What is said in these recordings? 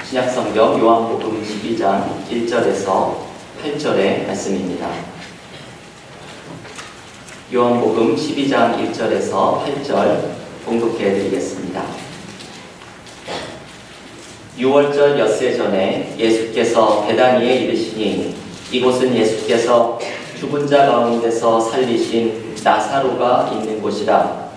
신약성경 요한복음 12장 1절에서 8절의 말씀입니다. 요한복음 12장 1절에서 8절 봉독해 드리겠습니다. 6월절 엿새 전에 예수께서 베다니에 이르시니 이곳은 예수께서 죽은 자 가운데서 살리신 나사로가 있는 곳이라.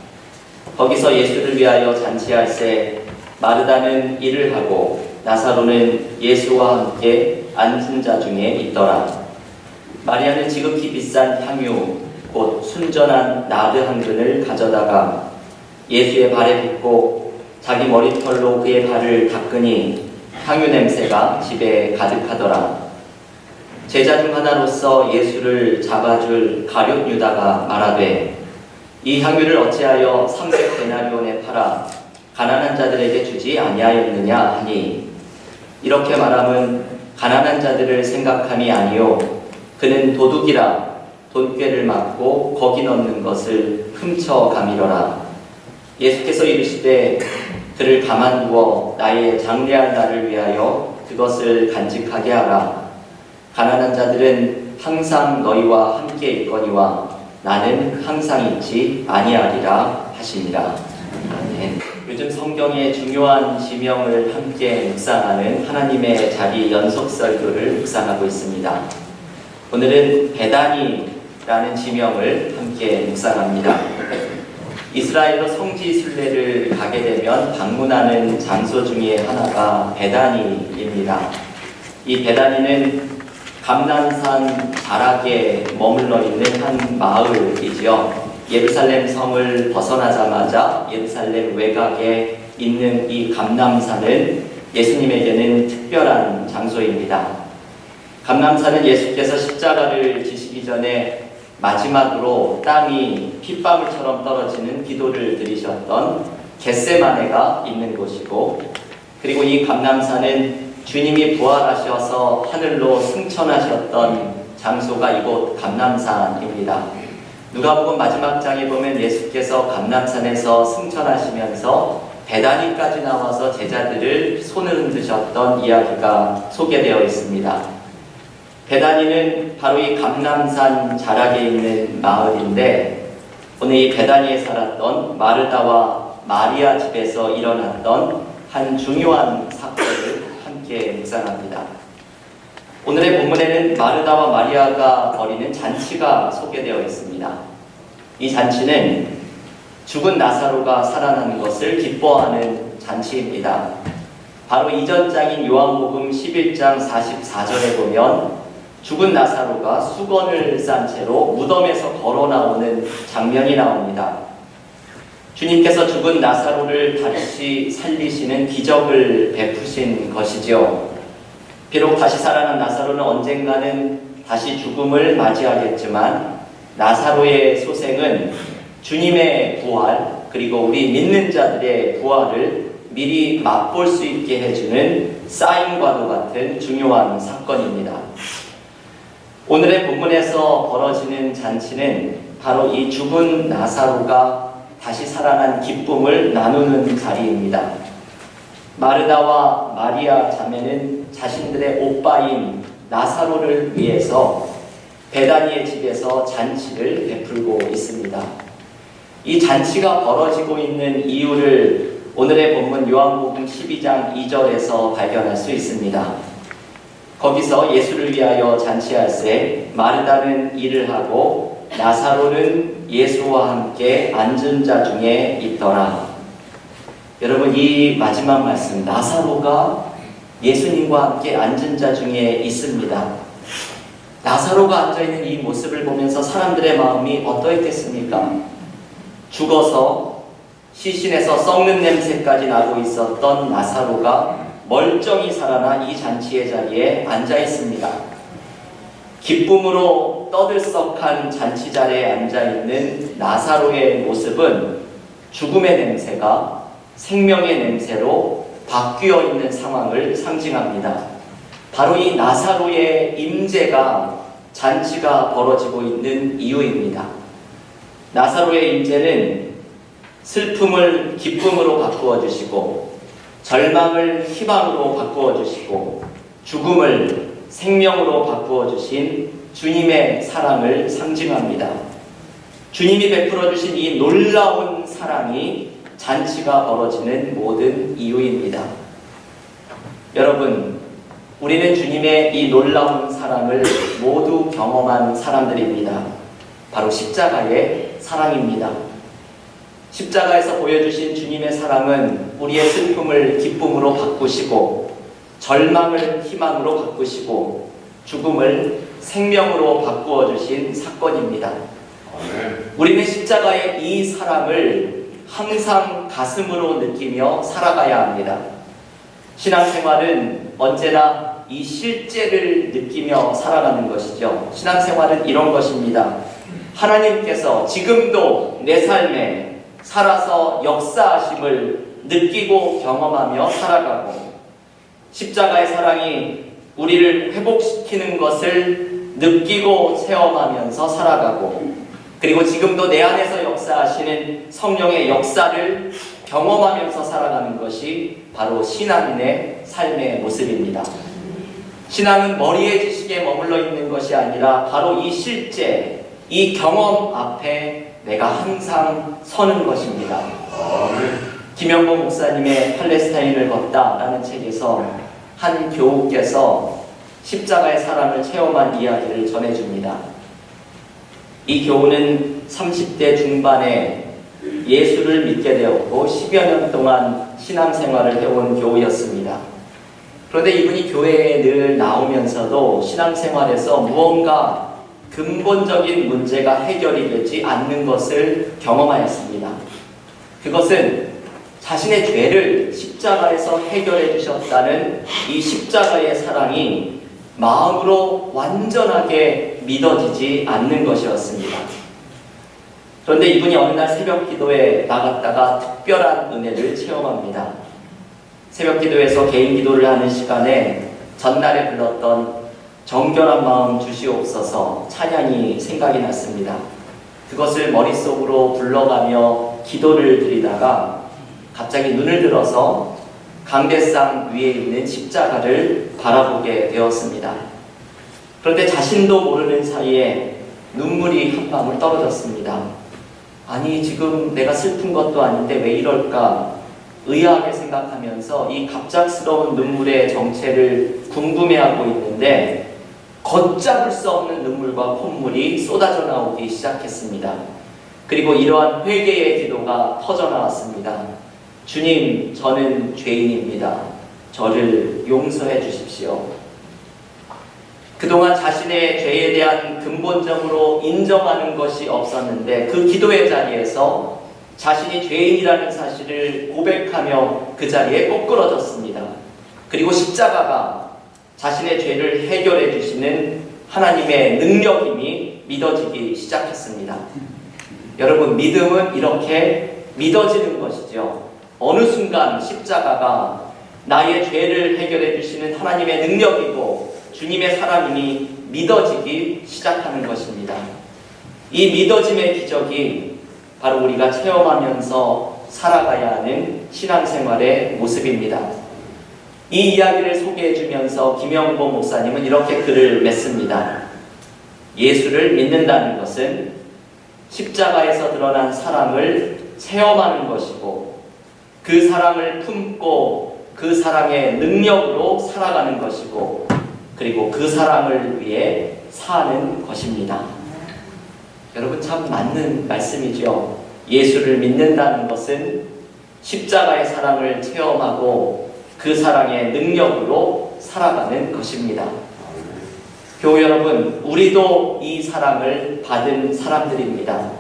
거기서 예수를 위하여 잔치할새 마르다는 일을 하고 나사로는 예수와 함께 앉은 자 중에 있더라. 마리아는 지극히 비싼 향유 곧 순전한 나드 한 근을 가져다가 예수의 발에 붓고 자기 머리털로 그의 발을 닦으니 향유 냄새가 집에 가득하더라. 제자 중 하나로서 예수를 잡아줄 가룟 유다가 말하되 이 향유를 어찌하여 300데나리온에 팔아 가난한 자들에게 주지 아니하였느냐 하니, 이렇게 말함은 가난한 자들을 생각함이 아니요 그는 도둑이라 돈꾀를 맞고 거기 넣는 것을 훔쳐가미러라. 예수께서 이르시되 그를 가만두어 나의 장래할 날을 위하여 그것을 간직하게 하라. 가난한 자들은 항상 너희와 함께 있거니와 나는 항상 있지 아니하리라 하시니라. 아멘. 요즘 성경의 중요한 지명을 함께 묵상하는 하나님의 자리 연속 설교를 묵상하고 있습니다. 오늘은 베다니라는 지명을 함께 묵상합니다. 이스라엘로 성지 순례를 가게 되면 방문하는 장소 중에 하나가 베다니입니다. 이 베다니는 감람산 자락에 머물러 있는 한 마을이지요. 예루살렘 성을 벗어나자마자 예루살렘 외곽에 있는 이 감람산은 예수님에게는 특별한 장소입니다. 감람산은 예수께서 십자가를 지시기 전에 마지막으로 땀이 핏방울처럼 떨어지는 기도를 드리셨던 겟세마네가 있는 곳이고, 그리고 이 감람산은 주님이 부활하셔서 하늘로 승천하셨던 장소가 이곳 감람산입니다. 누가복음 마지막 장에 보면 예수께서 감람산에서 승천하시면서 베다니까지 나와서 제자들을 손을 흔드셨던 이야기가 소개되어 있습니다. 베다니는 바로 이 감람산 자락에 있는 마을인데, 오늘 이 베다니에 살았던 마르다와 마리아 집에서 일어났던 한 중요한 사건을 함께 묵상합니다. 오늘의 본문에는 마르다와 마리아가 벌이는 잔치가 소개되어 있습니다. 이 잔치는 죽은 나사로가 살아난 것을 기뻐하는 잔치입니다. 바로 이전 장인 요한복음 11장 44절에 보면 죽은 나사로가 수건을 싼 채로 무덤에서 걸어 나오는 장면이 나옵니다. 주님께서 죽은 나사로를 다시 살리시는 기적을 베푸신 것이죠. 비록 다시 살아난 나사로는 언젠가는 다시 죽음을 맞이하겠지만, 나사로의 소생은 주님의 부활, 그리고 우리 믿는 자들의 부활을 미리 맛볼 수 있게 해주는 사인과도 같은 중요한 사건입니다. 오늘의 본문에서 벌어지는 잔치는 바로 이 죽은 나사로가 다시 살아난 기쁨을 나누는 자리입니다. 마르다와 마리아 자매는 자신들의 오빠인 나사로를 위해서 베다니의 집에서 잔치를 베풀고 있습니다. 이 잔치가 벌어지고 있는 이유를 오늘의 본문 요한복음 12장 2절에서 발견할 수 있습니다. 거기서 예수를 위하여 잔치할새 마르다는 일을 하고 나사로는 예수와 함께 앉은 자 중에 있더라. 여러분, 이 마지막 말씀, 나사로가 예수님과 함께 앉은 자 중에 있습니다. 나사로가 앉아있는 이 모습을 보면서 사람들의 마음이 어떠했겠습니까? 죽어서 시신에서 썩는 냄새까지 나고 있었던 나사로가 멀쩡히 살아나 이 잔치의 자리에 앉아있습니다. 기쁨으로 떠들썩한 잔치 자리에 앉아있는 나사로의 모습은 죽음의 냄새가 생명의 냄새로 바뀌어 있는 상황을 상징합니다. 바로 이 나사로의 임재가 잔치가 벌어지고 있는 이유입니다. 나사로의 임재는 슬픔을 기쁨으로 바꾸어 주시고 절망을 희망으로 바꾸어 주시고 죽음을 생명으로 바꾸어 주신 주님의 사랑을 상징합니다. 주님이 베풀어 주신 이 놀라운 사랑이 잔치가 벌어지는 모든 이유입니다. 여러분, 우리는 주님의 이 놀라운 사랑을 모두 경험한 사람들입니다. 바로 십자가의 사랑입니다. 십자가에서 보여주신 주님의 사랑은 우리의 슬픔을 기쁨으로 바꾸시고 절망을 희망으로 바꾸시고 죽음을 생명으로 바꾸어 주신 사건입니다. 우리는 십자가의 이 사랑을 항상 가슴으로 느끼며 살아가야 합니다. 신앙생활은 언제나 이 실제를 느끼며 살아가는 것이죠. 신앙생활은 이런 것입니다. 하나님께서 지금도 내 삶에 살아서 역사하심을 느끼고 경험하며 살아가고 십자가의 사랑이 우리를 회복시키는 것을 느끼고 체험하면서 살아가고 그리고 지금도 내 안에서 역사하시는 성령의 역사를 경험하면서 살아가는 것이 바로 신앙인의 삶의 모습입니다. 신앙은 머리의 지식에 머물러 있는 것이 아니라 바로 이 실제, 이 경험 앞에 내가 항상 서는 것입니다. 김영보 목사님의 팔레스타인을 걷다라는 책에서 한 교우께서 십자가의 사랑을 체험한 이야기를 전해줍니다. 이 교우는 30대 중반에 예수를 믿게 되었고 10여 년 동안 신앙생활을 해온 교우였습니다. 그런데 이분이 교회에 늘 나오면서도 신앙생활에서 무언가 근본적인 문제가 해결이 되지 않는 것을 경험하였습니다. 그것은 자신의 죄를 십자가에서 해결해 주셨다는 이 십자가의 사랑이 마음으로 완전하게 믿어지지 않는 것이었습니다. 그런데 이분이 어느 날 새벽 기도에 나갔다가 특별한 은혜를 체험합니다. 새벽 기도에서 개인 기도를 하는 시간에 전날에 불렀던 정결한 마음 주시옵소서 찬양이 생각이 났습니다. 그것을 머릿속으로 불러가며 기도를 드리다가 갑자기 눈을 들어서 강대상 위에 있는 십자가를 바라보게 되었습니다. 그런데 자신도 모르는 사이에 눈물이 한 방울 떨어졌습니다. 아니, 지금 내가 슬픈 것도 아닌데 왜 이럴까 의아하게 생각하면서 이 갑작스러운 눈물의 정체를 궁금해하고 있는데 걷잡을 수 없는 눈물과 콧물이 쏟아져 나오기 시작했습니다. 그리고 이러한 회개의 기도가 터져나왔습니다. 주님, 저는 죄인입니다. 저를 용서해 주십시오. 그동안 자신의 죄에 대한 근본적으로 인정하는 것이 없었는데 그 기도의 자리에서 자신이 죄인이라는 사실을 고백하며 그 자리에 꼬꾸러졌습니다. 그리고 십자가가 자신의 죄를 해결해 주시는 하나님의 능력임이 믿어지기 시작했습니다. 여러분, 믿음은 이렇게 믿어지는 것이죠. 어느 순간 십자가가 나의 죄를 해결해 주시는 하나님의 능력이고 주님의 사랑임이 믿어지기 시작하는 것입니다. 이 믿어짐의 기적이 바로 우리가 체험하면서 살아가야 하는 신앙생활의 모습입니다. 이 이야기를 소개해 주면서 김영보 목사님은 이렇게 글을 맺습니다. 예수를 믿는다는 것은 십자가에서 드러난 사랑을 체험하는 것이고 그 사랑을 품고 그 사랑의 능력으로 살아가는 것이고 그리고 그 사랑을 위해 사는 것입니다. 여러분, 참 맞는 말씀이죠. 예수를 믿는다는 것은 십자가의 사랑을 체험하고 그 사랑의 능력으로 살아가는 것입니다. 교우 여러분, 우리도 이 사랑을 받은 사람들입니다.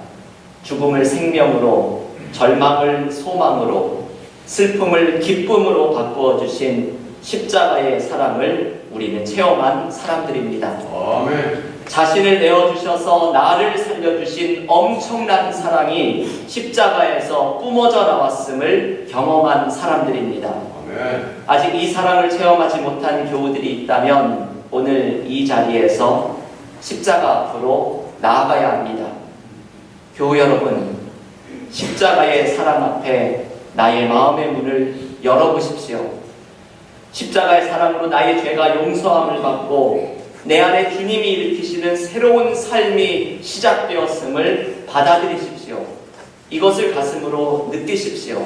죽음을 생명으로, 절망을 소망으로, 슬픔을 기쁨으로 바꾸어 주신 십자가의 사랑을 우리는 체험한 사람들입니다. 아멘. 자신을 내어주셔서 나를 살려주신 엄청난 사랑이 십자가에서 뿜어져 나왔음을 경험한 사람들입니다. 아멘. 아직 이 사랑을 체험하지 못한 교우들이 있다면 오늘 이 자리에서 십자가 앞으로 나아가야 합니다. 교우 여러분, 십자가의 사랑 앞에 나의 마음의 문을 열어보십시오. 십자가의 사랑으로 나의 죄가 용서함을 받고 내 안에 주님이 일으키시는 새로운 삶이 시작되었음을 받아들이십시오. 이것을 가슴으로 느끼십시오.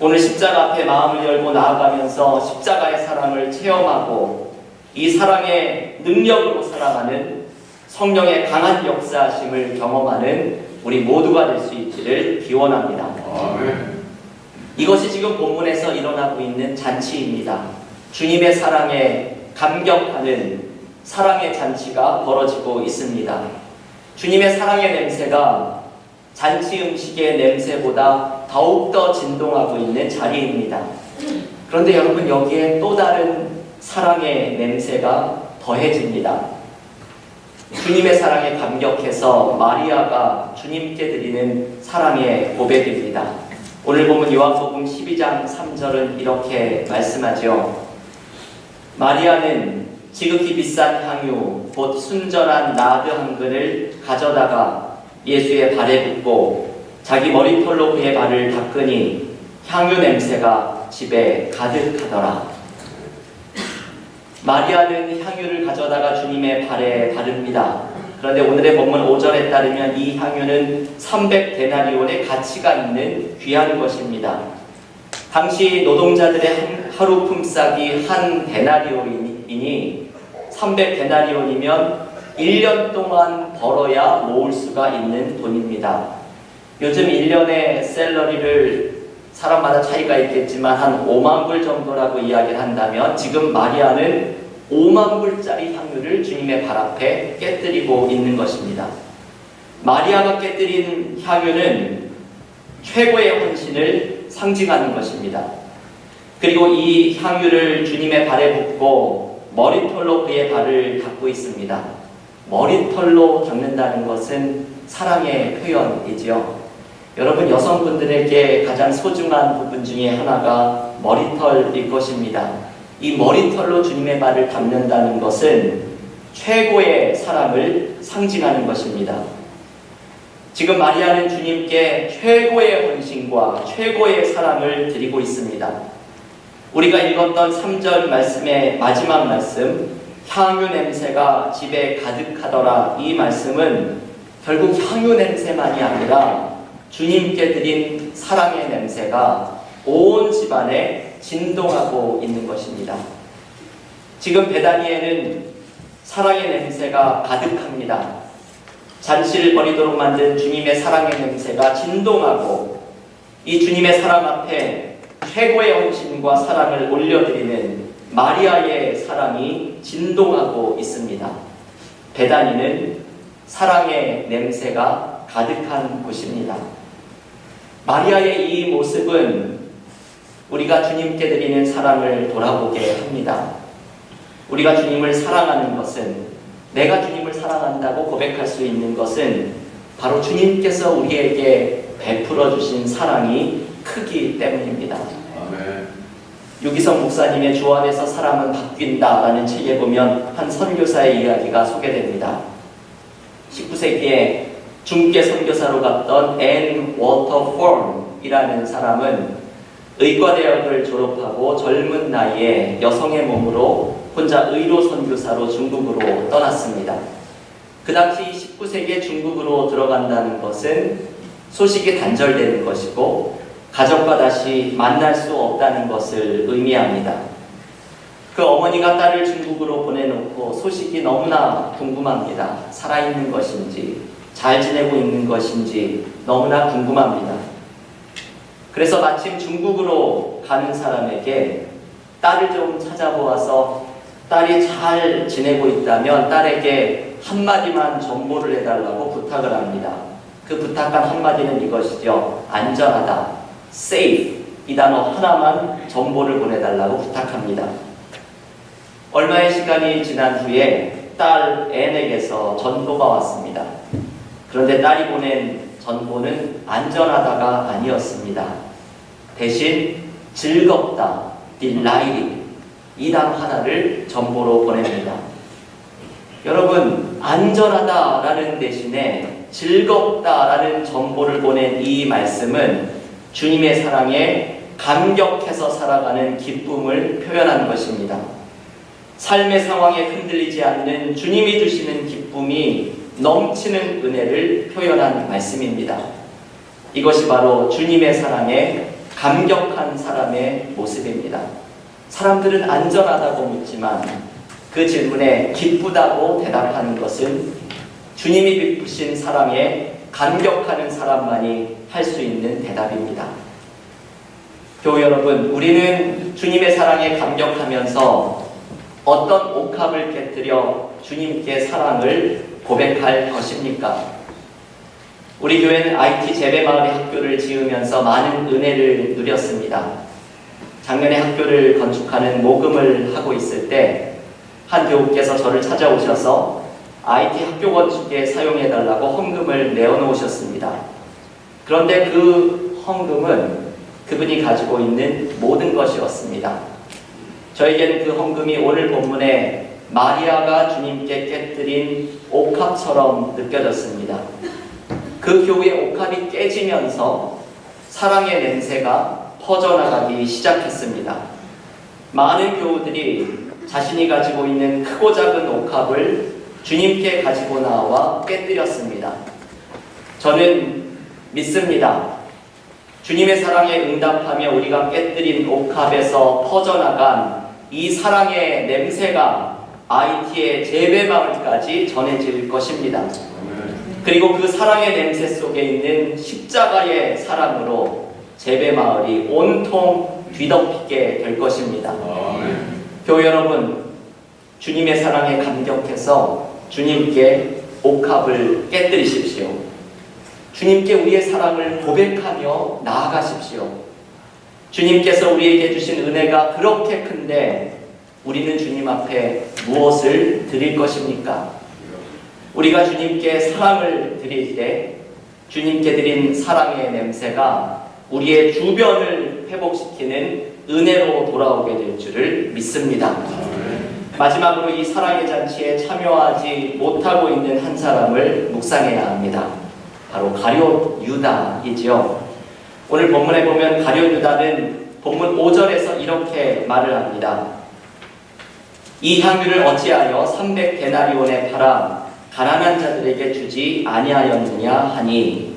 오늘 십자가 앞에 마음을 열고 나아가면서 십자가의 사랑을 체험하고 이 사랑의 능력으로 살아가는 성령의 강한 역사하심을 경험하는 우리 모두가 될 수 있기를 기원합니다. 아멘. 이것이 지금 본문에서 일어나고 있는 잔치입니다. 주님의 사랑에 감격하는 사랑의 잔치가 벌어지고 있습니다. 주님의 사랑의 냄새가 잔치 음식의 냄새보다 더욱더 진동하고 있는 자리입니다. 그런데 여러분, 여기에 또 다른 사랑의 냄새가 더해집니다. 주님의 사랑에 감격해서 마리아가 주님께 드리는 사랑의 고백입니다. 오늘 보면 요한복음 12장 3절은 이렇게 말씀하죠. 마리아는 지극히 비싼 향유 곧 순전한 나드 한 근을 가져다가 예수의 발에 붓고 자기 머리털로 그의 발을 닦으니 향유 냄새가 집에 가득하더라. 마리아는 향유를 가져다가 주님의 발에 바릅니다. 그런데 오늘의 본문 5절에 따르면 이 향유는 300데나리온의 가치가 있는 귀한 것입니다. 당시 노동자들의 하루 품삯이 한 데나리온이니 300데나리온이면 1년 동안 벌어야 모을 수가 있는 돈입니다. 요즘 1년의 샐러리를 사람마다 차이가 있겠지만 한 5만 불 정도라고 이야기를 한다면 지금 마리아는 5만 불짜리 향유를 주님의 발 앞에 깨뜨리고 있는 것입니다. 마리아가 깨뜨린 향유는 최고의 헌신을 상징하는 것입니다. 그리고 이 향유를 주님의 발에 붓고 머리털로 그의 발을 닦고 있습니다. 머리털로 닦는다는 것은 사랑의 표현이지요. 여러분, 여성분들에게 가장 소중한 부분 중에 하나가 머리털일 것입니다. 이 머리털로 주님의 발을 닦는다는 것은 최고의 사랑을 상징하는 것입니다. 지금 마리아는 주님께 최고의 헌신과 최고의 사랑을 드리고 있습니다. 우리가 읽었던 3절 말씀의 마지막 말씀, 향유 냄새가 집에 가득하더라, 이 말씀은 결국 향유 냄새만이 아니라 주님께 드린 사랑의 냄새가 온 집안에 진동하고 있는 것입니다. 지금 베다니에는 사랑의 냄새가 가득합니다. 잔치를 벌이도록 만든 주님의 사랑의 냄새가 진동하고 이 주님의 사랑 앞에 최고의 헌신과 사랑을 올려드리는 마리아의 사랑이 진동하고 있습니다. 베다니는 사랑의 냄새가 가득한 곳입니다. 마리아의 이 모습은 우리가 주님께 드리는 사랑을 돌아보게 합니다. 우리가 주님을 사랑하는 것은, 내가 주님을 사랑한다고 고백할 수 있는 것은 바로 주님께서 우리에게 베풀어 주신 사랑이 크기 때문입니다. 아멘. 유기성 목사님의 주 안에서 사람은 바뀐다라는 책에 보면 한 선교사의 이야기가 소개됩니다. 19세기에 중계 선교사로 갔던 앤 워터폴이라는 사람은 의과대학을 졸업하고 젊은 나이에 여성의 몸으로 혼자 의로 선교사로 중국으로 떠났습니다. 그 당시 19세기에 중국으로 들어간다는 것은 소식이 단절되는 것이고 가족과 다시 만날 수 없다는 것을 의미합니다. 그 어머니가 딸을 중국으로 보내놓고 소식이 너무나 궁금합니다. 살아있는 것인지 잘 지내고 있는 것인지 너무나 궁금합니다. 그래서 마침 중국으로 가는 사람에게 딸을 좀 찾아보아서 딸이 잘 지내고 있다면 딸에게 한마디만 정보를 해달라고 부탁을 합니다. 그 부탁한 한마디는 이것이죠. 안전하다, safe, 이 단어 하나만 정보를 보내달라고 부탁합니다. 얼마의 시간이 지난 후에 딸 앤에게서 전보가 왔습니다. 그런데 딸이 보낸 전보는 안전하다가 아니었습니다. 대신 즐겁다, delighted, 이 단어 하나를 전보로 보냅니다. 여러분, 안전하다라는 대신에 즐겁다라는 전보를 보낸 이 말씀은 주님의 사랑에 감격해서 살아가는 기쁨을 표현한 것입니다. 삶의 상황에 흔들리지 않는 주님이 주시는 기쁨이 넘치는 은혜를 표현한 말씀입니다. 이것이 바로 주님의 사랑에 감격한 사람의 모습입니다. 사람들은 안전하다고 묻지만 그 질문에 기쁘다고 대답하는 것은 주님이 베푸신 사랑에 감격하는 사람만이 할 수 있는 대답입니다. 교우 여러분, 우리는 주님의 사랑에 감격하면서 어떤 옥합을 깨뜨려 주님께 사랑을 고백할 것입니까? 우리 교회는 IT 재배마을의 학교를 지으면서 많은 은혜를 누렸습니다. 작년에 학교를 건축하는 모금을 하고 있을 때 한 교우께서 저를 찾아오셔서 IT 학교 건축에 사용해달라고 헌금을 내어놓으셨습니다. 그런데 그 헌금은 그분이 가지고 있는 모든 것이었습니다. 저에게는 그 헌금이 오늘 본문에 마리아가 주님께 깨뜨린 옥합처럼 느껴졌습니다. 그 교회의 옥합이 깨지면서 사랑의 냄새가 퍼져나가기 시작했습니다. 많은 교우들이 자신이 가지고 있는 크고 작은 옥합을 주님께 가지고 나와 깨뜨렸습니다. 저는 믿습니다. 주님의 사랑에 응답하며 우리가 깨뜨린 옥합에서 퍼져나간 이 사랑의 냄새가 IT의 재배마을까지 전해질 것입니다. 그리고 그 사랑의 냄새 속에 있는 십자가의 사랑으로 재배마을이 온통 뒤덮이게 될 것입니다. 교우 여러분, 주님의 사랑에 감격해서 주님께 옥합을 깨뜨리십시오. 주님께 우리의 사랑을 고백하며 나아가십시오. 주님께서 우리에게 주신 은혜가 그렇게 큰데 우리는 주님 앞에 무엇을 드릴 것입니까? 우리가 주님께 사랑을 드릴 때 주님께 드린 사랑의 냄새가 우리의 주변을 회복시키는 은혜로 돌아오게 될 줄을 믿습니다. 마지막으로 이 사랑의 잔치에 참여하지 못하고 있는 한 사람을 묵상해야 합니다. 바로 가룟 유다이지요. 오늘 본문에 보면 가룟 유다는 본문 5절에서 이렇게 말을 합니다. 이 향유를 어찌하여 300데나리온에 팔아 가난한 자들에게 주지 아니하였느냐 하니.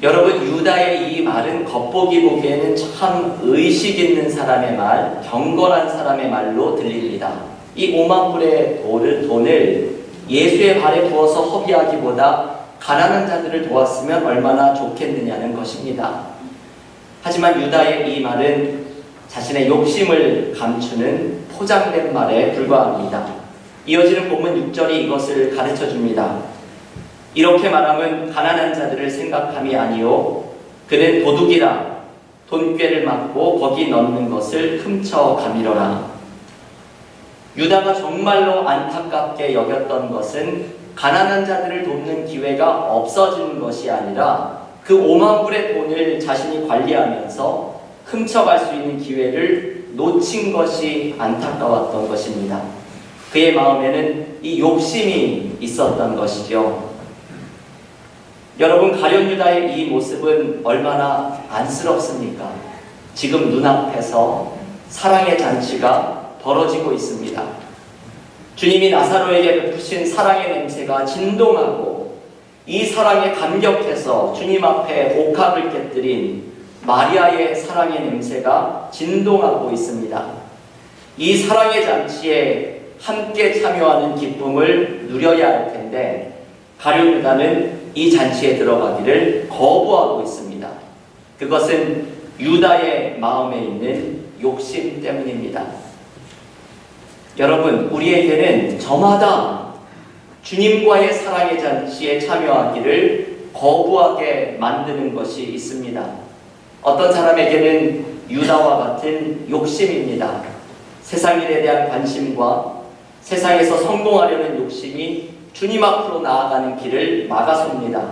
여러분, 유다의 이 말은 겉보기 보기에는 참 의식 있는 사람의 말, 경건한 사람의 말로 들립니다. 이 5만 불의 돈을 예수의 발에 부어서 허비하기보다 가난한 자들을 도왔으면 얼마나 좋겠느냐는 것입니다. 하지만 유다의 이 말은 자신의 욕심을 감추는 포장된 말에 불과합니다. 이어지는 본문 6절이 이것을 가르쳐 줍니다. 이렇게 말하면 가난한 자들을 생각함이 아니요 그는 도둑이라 돈꾀를 맞고 거기 넣는 것을 훔쳐 가미러라. 유다가 정말로 안타깝게 여겼던 것은 가난한 자들을 돕는 기회가 없어지는 것이 아니라 그 5만 불의 돈을 자신이 관리하면서 훔쳐갈 수 있는 기회를 놓친 것이 안타까웠던 것입니다. 그의 마음에는 이 욕심이 있었던 것이죠. 여러분, 가룟 유다의 이 모습은 얼마나 안쓰럽습니까? 지금 눈앞에서 사랑의 잔치가 벌어지고 있습니다. 주님이 나사로에게 베푸신 사랑의 냄새가 진동하고 이 사랑에 감격해서 주님 앞에 옥합을 깨뜨린 마리아의 사랑의 냄새가 진동하고 있습니다. 이 사랑의 잔치에 함께 참여하는 기쁨을 누려야 할 텐데 가룟 유다는 이 잔치에 들어가기를 거부하고 있습니다. 그것은 유다의 마음에 있는 욕심 때문입니다. 여러분, 우리에게는 저마다 주님과의 사랑의 잔치에 참여하기를 거부하게 만드는 것이 있습니다. 어떤 사람에게는 유다와 같은 욕심입니다. 세상 일에 대한 관심과 세상에서 성공하려는 욕심이 주님 앞으로 나아가는 길을 막아섭니다.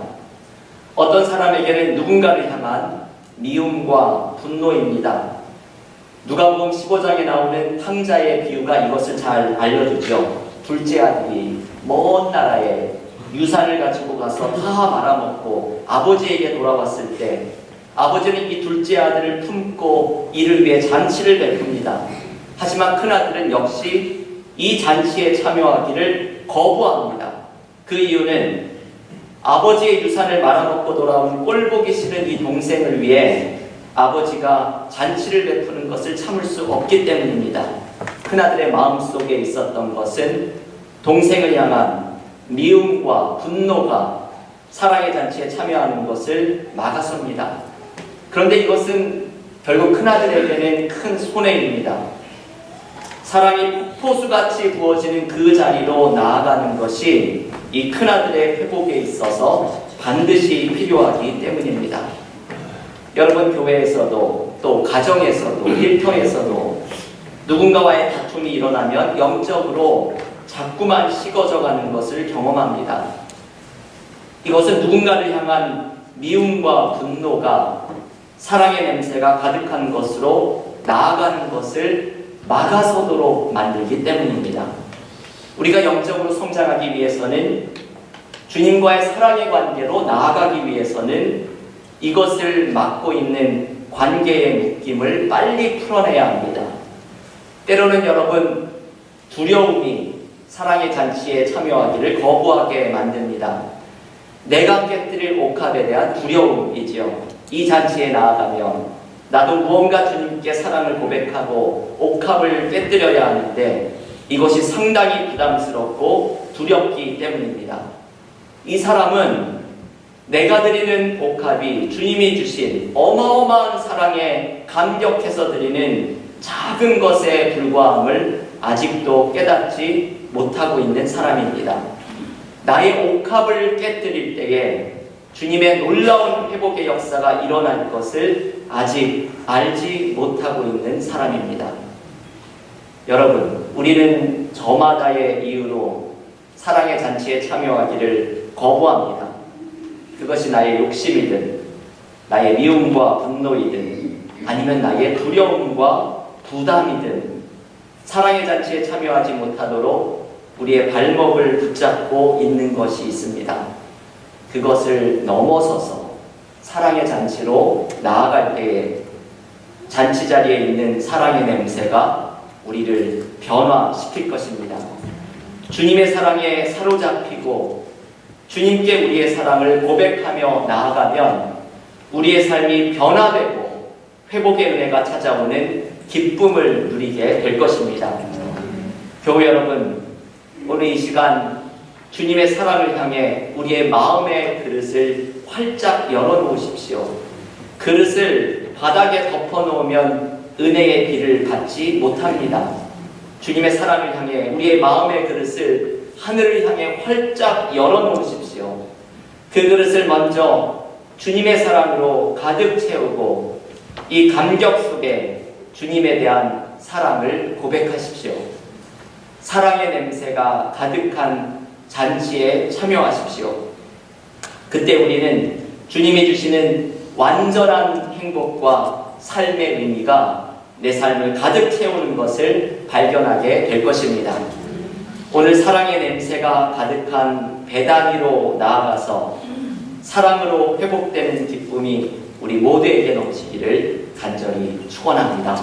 어떤 사람에게는 누군가를 향한 미움과 분노입니다. 누가복음 15장에 나오는 탕자의 비유가 이것을 잘 알려주죠. 둘째 아들이 먼 나라에 유산을 가지고 가서 다 말아먹고 아버지에게 돌아왔을 때 아버지는 이 둘째 아들을 품고 이를 위해 잔치를 베풉니다. 하지만 큰아들은 역시 이 잔치에 참여하기를 거부합니다. 그 이유는 아버지의 유산을 말아먹고 돌아온 꼴보기 싫은 이 동생을 위해 아버지가 잔치를 베푸는 것을 참을 수 없기 때문입니다. 큰아들의 마음속에 있었던 것은 동생을 향한 미움과 분노가 사랑의 잔치에 참여하는 것을 막아섭니다. 그런데 이것은 결국 큰아들에게는 큰 손해입니다. 사랑이 폭포수같이 부어지는 그 자리로 나아가는 것이 이 큰아들의 회복에 있어서 반드시 필요하기 때문입니다. 여러분, 교회에서도 또 가정에서도 일터에서도 누군가와의 다툼이 일어나면 영적으로 자꾸만 식어져 가는 것을 경험합니다. 이것은 누군가를 향한 미움과 분노가 사랑의 냄새가 가득한 것으로 나아가는 것을 막아서도록 만들기 때문입니다. 우리가 영적으로 성장하기 위해서는, 주님과의 사랑의 관계로 나아가기 위해서는 이것을 막고 있는 관계의 묶임을 빨리 풀어내야 합니다. 때로는 여러분, 두려움이 사랑의 잔치에 참여하기를 거부하게 만듭니다. 내가 깨뜨릴 옥합에 대한 두려움이지요. 이 잔치에 나아가면 나도 무언가 주님께 사랑을 고백하고 옥합을 깨뜨려야 하는데 이것이 상당히 부담스럽고 두렵기 때문입니다. 이 사람은 내가 드리는 옥합이 주님이 주신 어마어마한 사랑에 감격해서 드리는 작은 것에 불과함을 아직도 깨닫지 못하고 있는 사람입니다. 나의 옥합을 깨뜨릴 때에 주님의 놀라운 회복의 역사가 일어날 것을 아직 알지 못하고 있는 사람입니다. 여러분, 우리는 저마다의 이유로 사랑의 잔치에 참여하기를 거부합니다. 그것이 나의 욕심이든 나의 미움과 분노이든 아니면 나의 두려움과 부담이든 사랑의 잔치에 참여하지 못하도록 우리의 발목을 붙잡고 있는 것이 있습니다. 그것을 넘어서서 사랑의 잔치로 나아갈 때에 잔치 자리에 있는 사랑의 냄새가 우리를 변화시킬 것입니다. 주님의 사랑에 사로잡히고 주님께 우리의 사랑을 고백하며 나아가면 우리의 삶이 변화되고 회복의 은혜가 찾아오는 기쁨을 누리게 될 것입니다. 교회 여러분, 오늘 이 시간 주님의 사랑을 향해 우리의 마음의 그릇을 활짝 열어놓으십시오. 그릇을 바닥에 덮어놓으면 은혜의 비를 받지 못합니다. 주님의 사랑을 향해 우리의 마음의 그릇을 하늘을 향해 활짝 열어놓으십시오. 그 그릇을 먼저 주님의 사랑으로 가득 채우고 이 감격 속에 주님에 대한 사랑을 고백하십시오. 사랑의 냄새가 가득한 잔치에 참여하십시오. 그때 우리는 주님이 주시는 완전한 행복과 삶의 의미가 내 삶을 가득 채우는 것을 발견하게 될 것입니다. 오늘 사랑의 냄새가 가득한 배단위로 나아가서 사랑으로 회복되는 기쁨이 우리 모두에게 넘치기를 간절히 축원합니다.